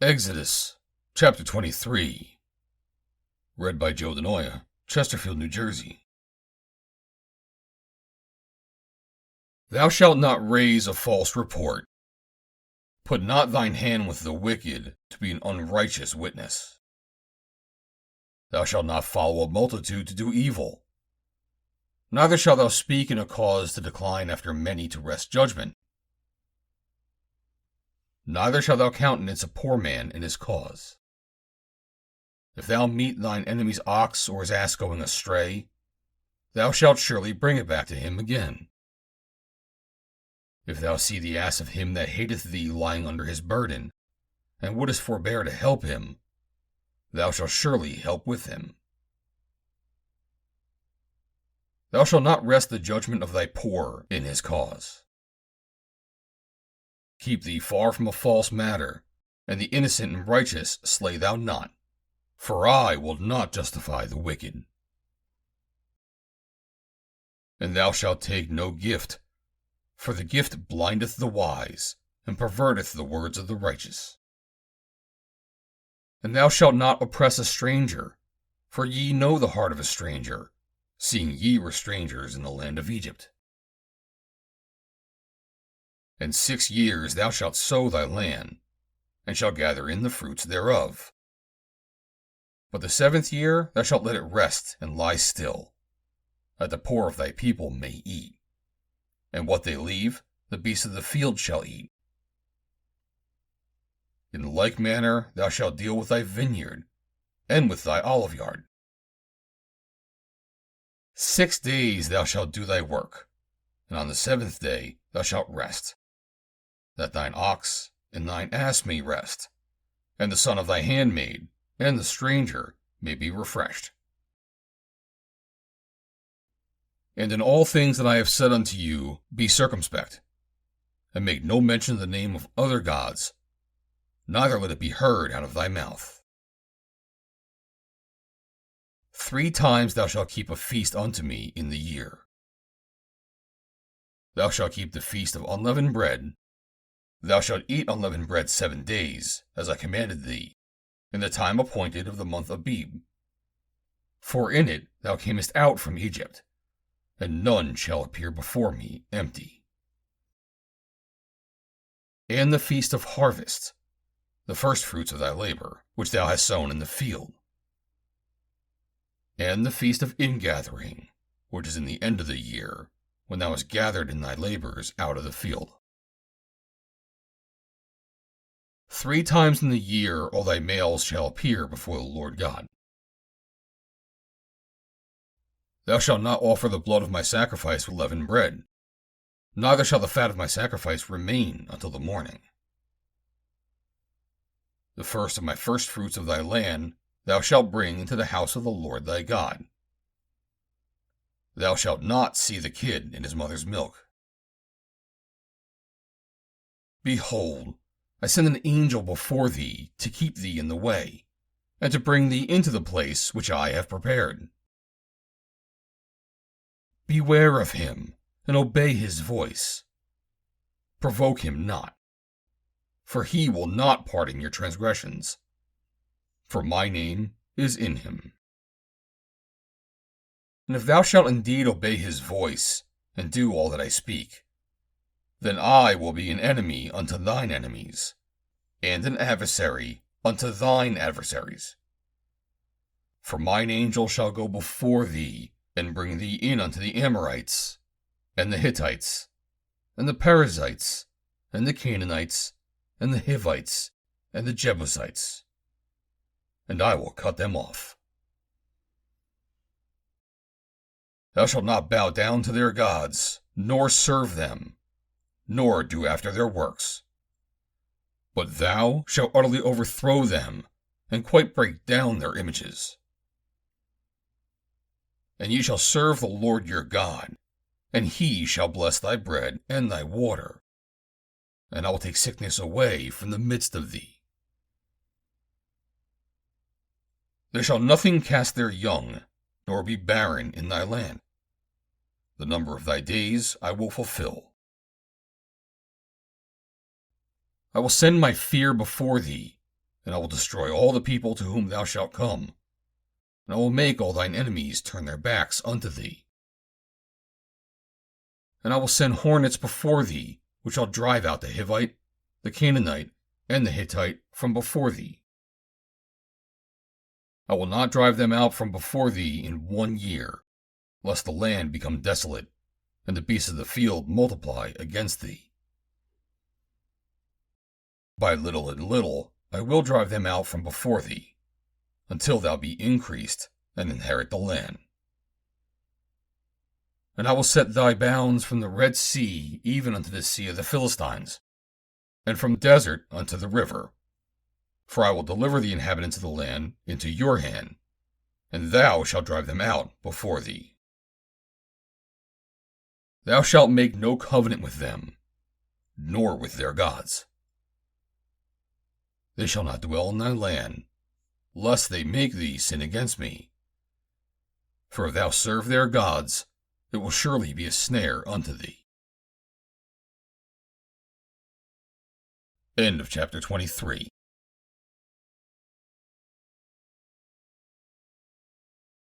Exodus, chapter 23. Read by Joe DeNoia, Chesterfield, New Jersey. Thou shalt not raise a false report. Put not thine hand with the wicked to be an unrighteous witness. Thou shalt not follow a multitude to do evil. Neither shalt thou speak in a cause to decline after many to wrest judgment. Neither shalt thou countenance a poor man in his cause. If thou meet thine enemy's ox or his ass going astray, thou shalt surely bring it back to him again. If thou see the ass of him that hateth thee lying under his burden, and wouldest forbear to help him, thou shalt surely help with him. Thou shalt not wrest the judgment of thy poor in his cause. Keep thee far from a false matter, and the innocent and righteous slay thou not, for I will not justify the wicked. And thou shalt take no gift, for the gift blindeth the wise, and perverteth the words of the righteous. And thou shalt not oppress a stranger, for ye know the heart of a stranger, seeing ye were strangers in the land of Egypt. And 6 years thou shalt sow thy land, and shalt gather in the fruits thereof. But the 7th year thou shalt let it rest and lie still, that the poor of thy people may eat. And what they leave, the beasts of the field shall eat. In like manner thou shalt deal with thy vineyard, and with thy oliveyard. 6 days thou shalt do thy work, and on the 7th day thou shalt rest, that thine ox and thine ass may rest, and the son of thy handmaid, and the stranger may be refreshed. And in all things that I have said unto you, be circumspect, and make no mention of the name of other gods, neither let it be heard out of thy mouth. 3 times thou shalt keep a feast unto me in the year. Thou shalt keep the feast of unleavened bread. Thou shalt eat unleavened bread 7 days, as I commanded thee, in the time appointed of the month Abib. For in it thou camest out from Egypt, and none shall appear before me empty. And the feast of harvest, the firstfruits of thy labor, which thou hast sown in the field. And the feast of ingathering, which is in the end of the year, when thou hast gathered in thy labors out of the field. 3 times in the year all thy males shall appear before the Lord God. Thou shalt not offer the blood of my sacrifice with leavened bread, neither shall the fat of my sacrifice remain until the morning. The first of my firstfruits of thy land thou shalt bring into the house of the Lord thy God. Thou shalt not see the kid in his mother's milk. Behold, I send an angel before thee to keep thee in the way, and to bring thee into the place which I have prepared. Beware of him, and obey his voice. Provoke him not, for he will not pardon your transgressions, for my name is in him. And if thou shalt indeed obey his voice, and do all that I speak, then I will be an enemy unto thine enemies, and an adversary unto thine adversaries. For mine angel shall go before thee, and bring thee in unto the Amorites, and the Hittites, and the Perizzites, and the Canaanites, and the Hivites, and the Jebusites, and I will cut them off. Thou shalt not bow down to their gods, nor serve them, nor do after their works. But thou shalt utterly overthrow them, and quite break down their images. And ye shall serve the Lord your God, and he shall bless thy bread and thy water, and I will take sickness away from the midst of thee. There shall nothing cast their young, nor be barren in thy land. The number of thy days I will fulfill. I will send my fear before thee, and I will destroy all the people to whom thou shalt come, and I will make all thine enemies turn their backs unto thee. And I will send hornets before thee, which shall drive out the Hivite, the Canaanite, and the Hittite from before thee. I will not drive them out from before thee in 1 year, lest the land become desolate, and the beasts of the field multiply against thee. By little and little I will drive them out from before thee, until thou be increased and inherit the land. And I will set thy bounds from the Red Sea even unto the sea of the Philistines, and from the desert unto the river. For I will deliver the inhabitants of the land into your hand, and thou shalt drive them out before thee. Thou shalt make no covenant with them, nor with their gods. They shall not dwell in thy land, lest they make thee sin against me. For if thou serve their gods, it will surely be a snare unto thee. End of chapter 23.